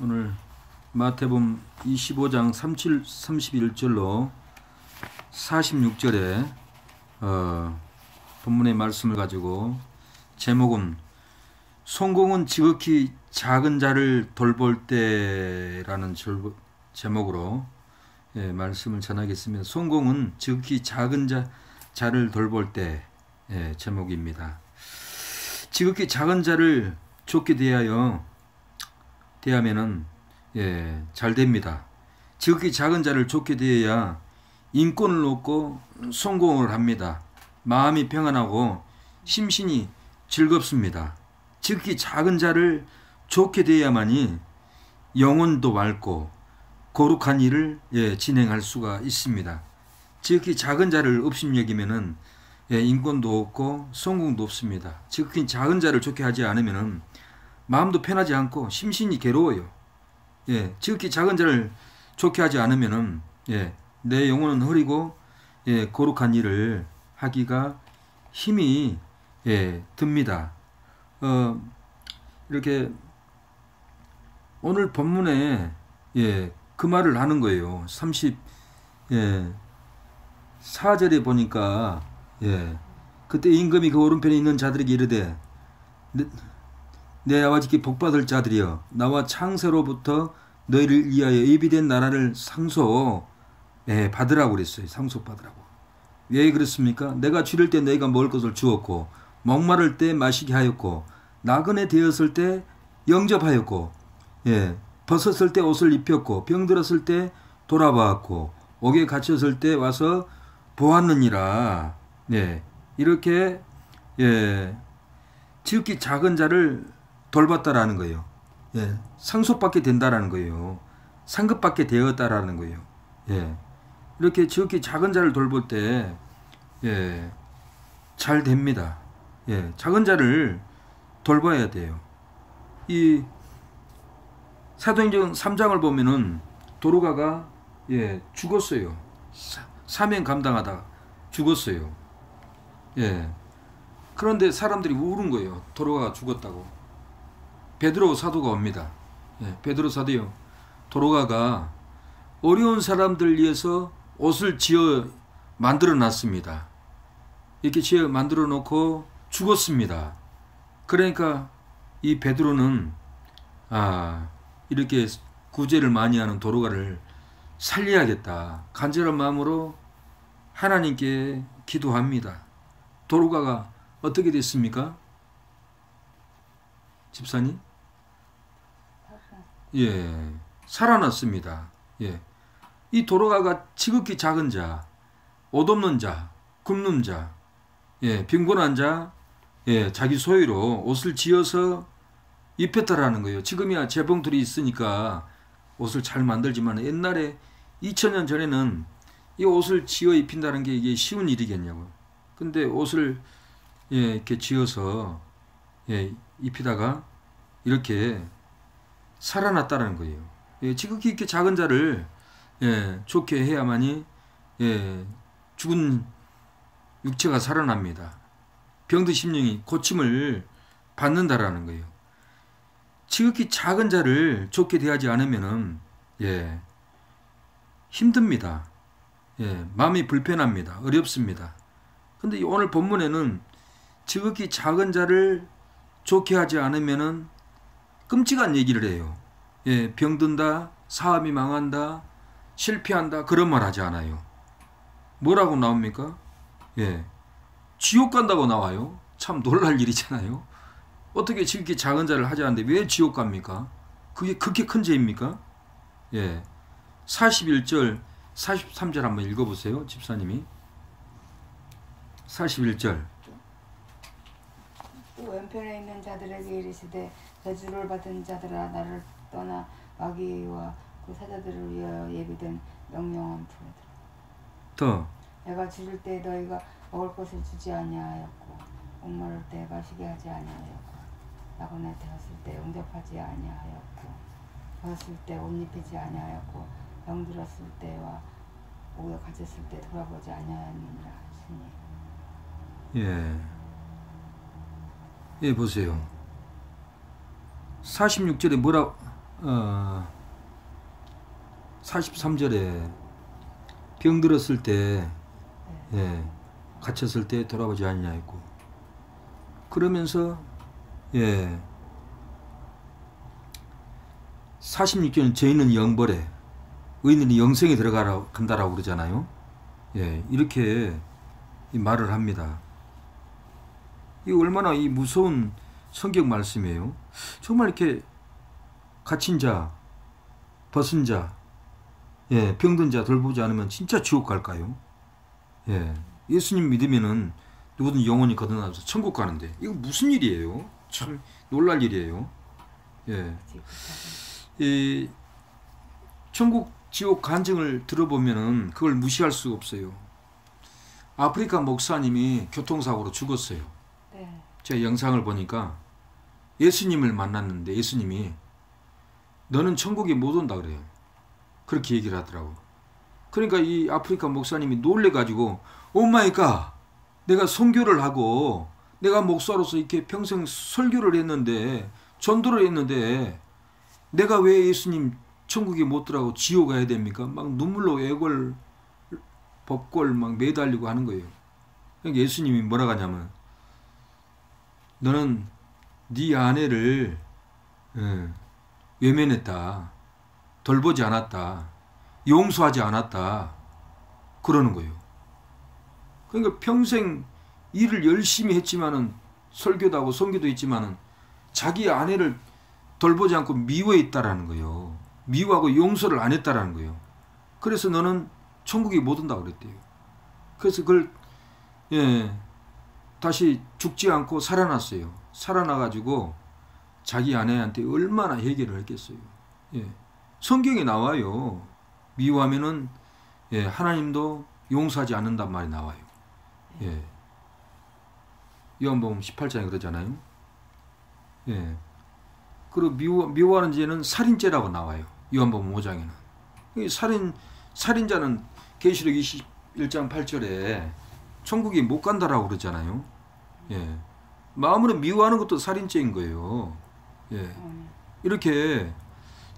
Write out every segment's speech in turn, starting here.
오늘 마태복음 25장 31절로 46절에 본문의 말씀을 가지고 제목은 성공은 지극히 작은 자를 돌볼 때라는 제목으로 말씀을 전하겠습니다. 성공은 지극히 작은 자를 돌볼 때 제목입니다. 지극히 작은 자를 좋게 대하면은 잘 됩니다. 지극히 작은 자를 좋게 대해야 인권을 얻고 성공을 합니다. 마음이 평안하고 심신이 즐겁습니다. 지극히 작은 자를 좋게 대해야만이 영혼도 맑고 거룩한 일을 진행할 수가 있습니다. 지극히 작은 자를 업신여기면은 인권도 없고 성공도 없습니다. 지극히 작은 자를 좋게 하지 않으면은 마음도 편하지 않고 심신이 괴로워요. 지극히 작은 자를 좋게 하지 않으면은 내 영혼은 흐리고 거룩한 일을 하기가 힘이 듭니다. 이렇게 오늘 본문에 그 말을 하는 거예요. 34절에 보니까 그때 임금이 그 오른편에 있는 자들에게 이르되 내 아버지께 복받을 자들이여 나와 창세로부터 너희를 위하여 예비된 나라를 상속 받으라고 그랬어요. 상속 받으라고. 왜 그렇습니까? 내가 줄일 때 너희가 먹을 것을 주었고 목마를 때 마시게 하였고 나그네 되었을 때 영접하였고 벗었을 때 옷을 입혔고 병들었을 때 돌아보았고 옥에 갇혔을 때 와서 보았느니라. 이렇게 지극히 작은 자를 돌봤다라는 거예요. 상속받게 된다라는 거예요. 상급받게 되었다라는 거예요. 이렇게 지극히 작은 자를 돌볼 때 잘 됩니다. 작은 자를 돌봐야 돼요. 이 사도행전 3장을 보면은 도로가가 죽었어요. 사명 감당하다 죽었어요. 그런데 사람들이 우는 거예요. 도로가가 죽었다고. 베드로 사도가 옵니다. 베드로 사도요. 도로가가 어려운 사람들 위해서 옷을 지어 만들어 놨습니다. 이렇게 지어 만들어 놓고 죽었습니다. 그러니까 이 베드로는 이렇게 구제를 많이 하는 도로가를 살려야겠다. 간절한 마음으로 하나님께 기도합니다. 도로가가 어떻게 됐습니까? 집사님? 살아났습니다. 이 도로가가 지극히 작은 자, 옷 없는 자, 굶는 자, 빈곤한 자, 자기 소유로 옷을 지어서 입혔다라는 거예요. 지금이야 재봉틀이 있으니까 옷을 잘 만들지만 옛날에 2000년 전에는 이 옷을 지어 입힌다는 게 이게 쉬운 일이겠냐고. 근데 옷을 이렇게 지어서 입히다가 이렇게 살아났다는 거예요. 지극히 이렇게 작은 자를 좋게 해야만이 죽은 육체가 살아납니다. 병든 심령이 고침을 받는다라는 거예요. 지극히 작은 자를 좋게 대하지 않으면은 힘듭니다. 마음이 불편합니다. 어렵습니다. 근데 오늘 본문에는 지극히 작은 자를 좋게 하지 않으면은 끔찍한 얘기를 해요. 병든다, 사업이 망한다, 실패한다, 그런 말 하지 않아요. 뭐라고 나옵니까? 지옥 간다고 나와요. 참 놀랄 일이잖아요. 어떻게 지극히 작은 자를 하지 않는데 왜 지옥 갑니까? 그게 그렇게 큰 죄입니까? 41절, 43절 한번 읽어보세요. 집사님이. 41절. 또 왼편에 있는 자들에게 이르시되 저주를 받은 자들아 나를 떠나 마귀와 그 사자들을 위하여 예비된 영영한 풀에 들어. 더. 내가 줄일 때 너희가 먹을 것을 주지 아니하였고 목마를 때 마시게 하지 아니하였고 나그네 되었을 때 영접하지 아니하였고 벗었을 때 옷 입히지 아니하였고 병들었을 때와 옥에 갇혔을 때 돌아보지 아니하였느니라 하시니. 보세요. 46절에 뭐라 43절에 병들었을 때, 예, 갇혔을 때 돌아보지 않냐 했고, 그러면서, 예, 46절은 저희는 영벌에, 의인이 영생에 간다라고 그러잖아요. 예, 이렇게 말을 합니다. 이 얼마나 이 무서운 성경 말씀이에요. 정말 이렇게 갇힌 자, 벗은 자, 예, 병든 자 돌보지 않으면 진짜 지옥 갈까요? 예, 예수님 믿으면은 누구든 영원히 거듭나서 천국 가는데 이거 무슨 일이에요? 참 놀랄 일이에요. 예, 이 천국 지옥 간증을 들어보면은 그걸 무시할 수가 없어요. 아프리카 목사님이 교통사고로 죽었어요. 네. 제가 영상을 보니까 예수님을 만났는데 예수님이 너는 천국에 못 온다 그래요. 그렇게 얘기를 하더라고. 그러니까 이 아프리카 목사님이 놀래가지고 오마이갓, 내가 선교를 하고 내가 목사로서 이렇게 평생 설교를 했는데 전도를 했는데 내가 왜 예수님 천국에 못 들어가고 지옥 가야 됩니까? 막 눈물로 애걸 법골 막 매달리고 하는 거예요. 그러니까 예수님이 뭐라고 하냐면 너는 네 아내를 외면했다. 돌보지 않았다. 용서하지 않았다. 그러는 거예요. 그러니까 평생 일을 열심히 했지만은 설교도 하고 선교도 했지만은 자기 아내를 돌보지 않고 미워했다라는 거예요. 미워하고 용서를 안 했다라는 거예요. 그래서 너는 천국에 못 온다고 그랬대요. 그래서 그걸 다시 죽지 않고 살아났어요. 살아나가지고 자기 아내한테 얼마나 해결을 했겠어요. 예. 성경에 나와요. 미워하면은 하나님도 용서하지 않는단 말이 나와요. 예. 요한복음 18장에 그러잖아요. 예. 그리고 미워하는 죄는 살인죄라고 나와요. 요한복음 5장에는. 살인자는 계시록 21장 8절에 천국에 못 간다라고 그러잖아요. 예. 마음으로 미워하는 것도 살인죄인 거예요. 예. 이렇게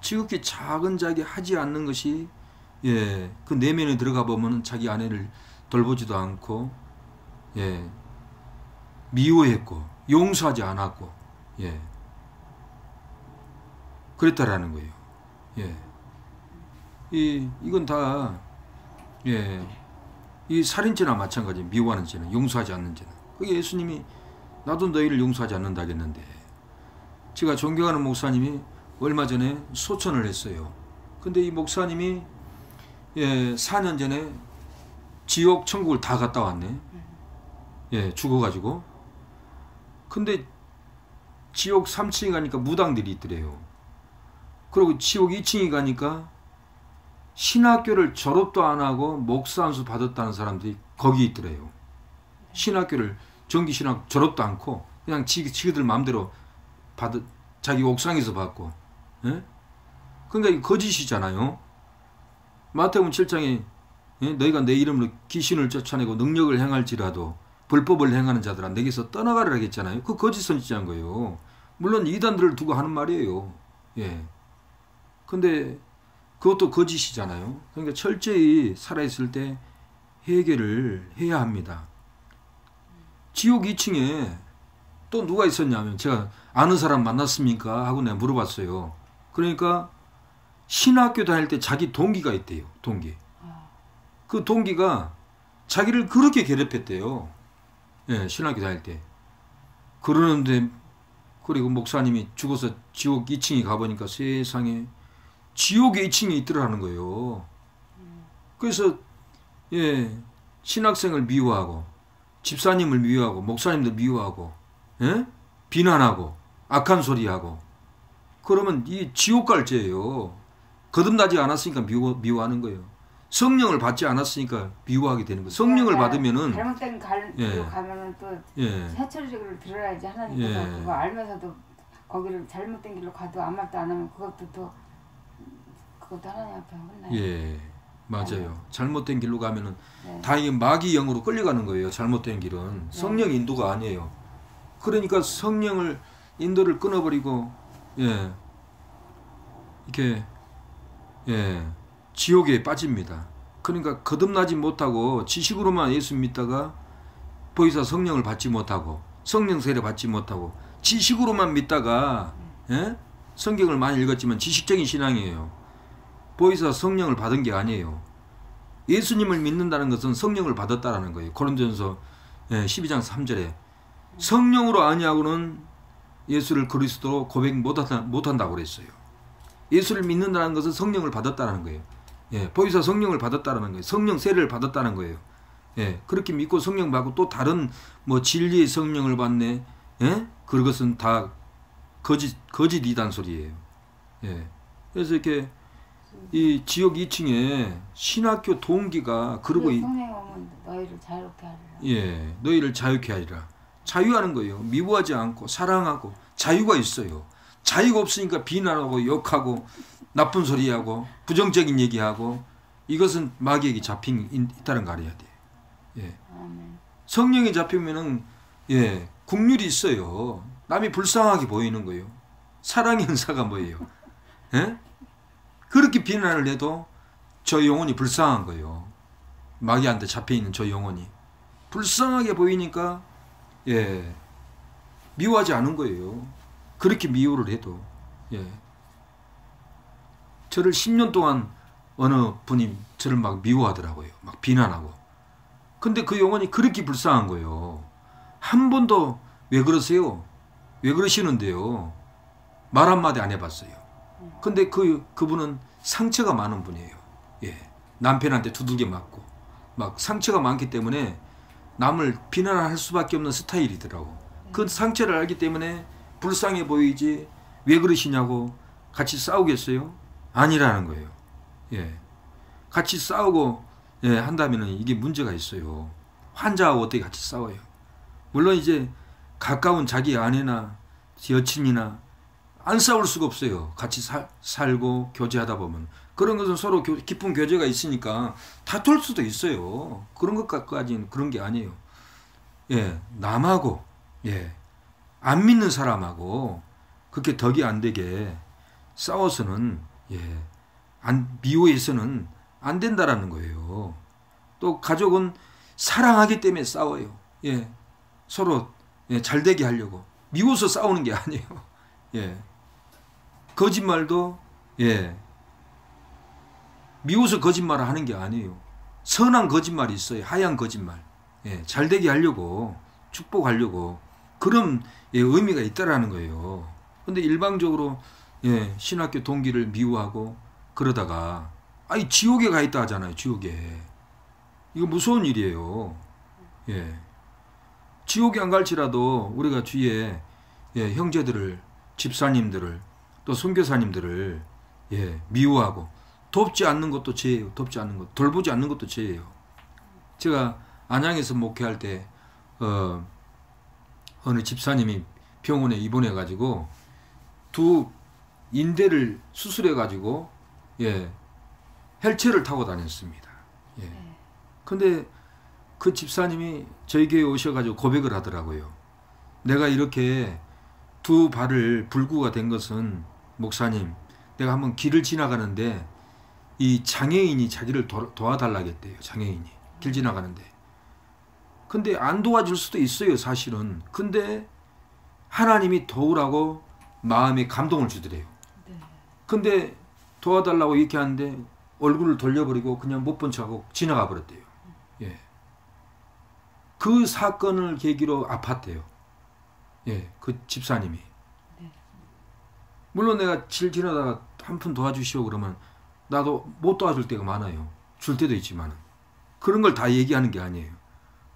지극히 작은 자에게 하지 않는 것이 그 내면에 들어가 보면 자기 아내를 돌보지도 않고 미워했고 용서하지 않았고 그랬다라는 거예요. 이건 다 이 살인죄나 마찬가지. 미워하는 죄는 용서하지 않는 죄는. 그게 예수님이 나도 너희를 용서하지 않는다 하겠는데, 제가 존경하는 목사님이 얼마 전에 소천을 했어요. 근데 이 목사님이 4년 전에 지옥 천국을 다 갔다 왔네. 죽어가지고. 근데 지옥 3층에 가니까 무당들이 있더래요. 그리고 지옥 2층에 가니까 신학교를 졸업도 안 하고 목사 안수 받았다는 사람들이 거기 있더래요. 신학교를 정기신학 졸업도 않고 그냥 지기들 마음대로 자기 옥상에서 받고. 그러니까 이거 거짓이잖아요. 마태복음 7장에 너희가 내 이름으로 귀신을 쫓아내고 능력을 행할지라도 불법을 행하는 자들아 내게서 떠나가라 했잖아요. 그 거짓 선지자인 거예요. 물론 이단들을 두고 하는 말이에요. 근데 그것도 거짓이잖아요. 그러니까 철저히 살아있을 때 해결을 해야 합니다. 지옥 2층에 또 누가 있었냐면 제가 아는 사람 만났습니까? 하고 내가 물어봤어요. 그러니까 신학교 다닐 때 자기 동기가 있대요. 동기. 그 동기가 자기를 그렇게 괴롭혔대요. 신학교 다닐 때. 그러는데 그리고 목사님이 죽어서 지옥 2층에 가보니까 세상에 지옥의 2층에 있더라는 거예요. 그래서 신학생을 미워하고 집사님을 미워하고 목사님들 미워하고 비난하고 악한 소리하고 그러면 이 지옥 갈 죄예요. 거듭나지 않았으니까 미워하는 거예요. 성령을 받지 않았으니까 미워하게 되는 거예요. 성령을 받으면은 잘못된 길로 가면은 또 해처리를 들어야지. 하나님께서 그거 알면서도 거기를 잘못된 길로 가도 아무 말도 안 하면 그것도 하나님 앞에 혼나요. 맞아요. 잘못된 길로 가면은 다행히 마귀 영으로 끌려가는 거예요. 잘못된 길은 성령 인도가 아니에요. 그러니까 성령을 인도를 끊어버리고 이렇게 지옥에 빠집니다. 그러니까 거듭나지 못하고 지식으로만 예수 믿다가 보혜사 성령을 받지 못하고 성령 세례 받지 못하고 지식으로만 믿다가 성경을 많이 읽었지만 지식적인 신앙이에요. 보혜사 성령을 받은 게 아니에요. 예수님을 믿는다는 것은 성령을 받았다라는 거예요. 고린도전서 12장 3절에 성령으로 아니하고는 예수를 그리스도로 고백 못한다고 그랬어요. 예수를 믿는다는 것은 성령을 받았다는 거예요. 보혜사 성령을 받았다는 거예요. 성령 세례를 받았다는 거예요. 그렇게 믿고 성령 받고 또 다른 뭐 진리의 성령을 받네. 그것은 다 거짓 이단 소리예요. 그래서 이렇게 이 지옥 2층에 신학교 동기가 그러고 성령 오면 너희를 자유롭게 하리라. 너희를 자유케 하리라. 자유하는 거예요. 미워하지 않고 사랑하고 자유가 있어요. 자유가 없으니까 비난하고 욕하고 나쁜 소리하고 부정적인 얘기하고 이것은 마귀에게 잡힌 있다는 거 알아야 돼요. 성령이 잡히면은 국률이 있어요. 남이 불쌍하게 보이는 거예요. 사랑의 은사가 뭐예요? 그렇게 비난을 해도 저 영혼이 불쌍한 거예요. 마귀한테 잡혀있는 저 영혼이 불쌍하게 보이니까 미워하지 않은 거예요. 그렇게 미워를 해도. 저를 10년 동안 어느 분이 저를 막 미워하더라고요. 막 비난하고. 근데 그 영혼이 그렇게 불쌍한 거예요. 한 번도 왜 그러세요? 왜 그러시는데요? 말 한마디 안 해봤어요. 근데 그분은 상처가 많은 분이에요. 남편한테 두들겨 맞고 막 상처가 많기 때문에 남을 비난할 수밖에 없는 스타일이더라고. 그 상처를 알기 때문에 불쌍해 보이지 왜 그러시냐고 같이 싸우겠어요? 아니라는 거예요. 같이 싸우고 한다면 이게 문제가 있어요. 환자하고 어떻게 같이 싸워요? 물론 이제 가까운 자기 아내나 여친이나 안 싸울 수가 없어요. 같이 살고 교제하다 보면. 그런 것은 서로 깊은 교제가 있으니까 다툴 수도 있어요. 그런 것까지는 그런 게 아니에요. 남하고 안 믿는 사람하고 그렇게 덕이 안 되게 싸워서는 미워해서는 안 된다라는 거예요. 또 가족은 사랑하기 때문에 싸워요. 서로 잘 되게 하려고. 미워서 싸우는 게 아니에요. 거짓말도 미워서 거짓말을 하는 게 아니에요. 선한 거짓말이 있어요. 하얀 거짓말. 잘 되게 하려고 축복하려고 그런 의미가 있다라는 거예요. 근데 일방적으로 신학교 동기를 미워하고 그러다가 지옥에 가 있다 하잖아요. 지옥에. 이거 무서운 일이에요. 지옥에 안 갈지라도 우리가 주위에 형제들을 집사님들을 또 선교사님들을 미워하고 돕지 않는 것도 죄예요. 돕지 않는 것, 돌보지 않는 것도 죄예요. 제가 안양에서 목회할 때 어느 집사님이 병원에 입원해 가지고 두 인대를 수술해 가지고 헬체를 타고 다녔습니다. 근데 그 집사님이 저희 교회에 오셔가지고 고백을 하더라고요. 내가 이렇게 두 발을 불구가 된 것은 목사님, 내가 한번 길을 지나가는데 이 장애인이 자기를 도와달라겠대요. 장애인이 길 지나가는데. 근데 안 도와줄 수도 있어요. 사실은. 근데 하나님이 도우라고 마음에 감동을 주더래요. 근데 도와달라고 이렇게 하는데 얼굴을 돌려버리고 그냥 못 본 척하고 지나가 버렸대요. 그 사건을 계기로 아팠대요. 그 집사님이. 물론 내가 길 지나다가 한 푼 도와주시오 그러면 나도 못 도와줄 때가 많아요. 줄 때도 있지만 그런 걸 다 얘기하는 게 아니에요.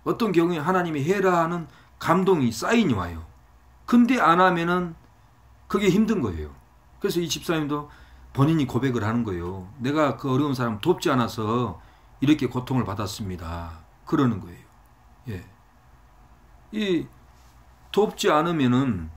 어떤 경우에 하나님이 해라 하는 감동이 사인이 와요. 근데 안 하면은 그게 힘든 거예요. 그래서 이 집사님도 본인이 고백을 하는 거예요. 내가 그 어려운 사람 돕지 않아서 이렇게 고통을 받았습니다. 그러는 거예요. 이 돕지 않으면은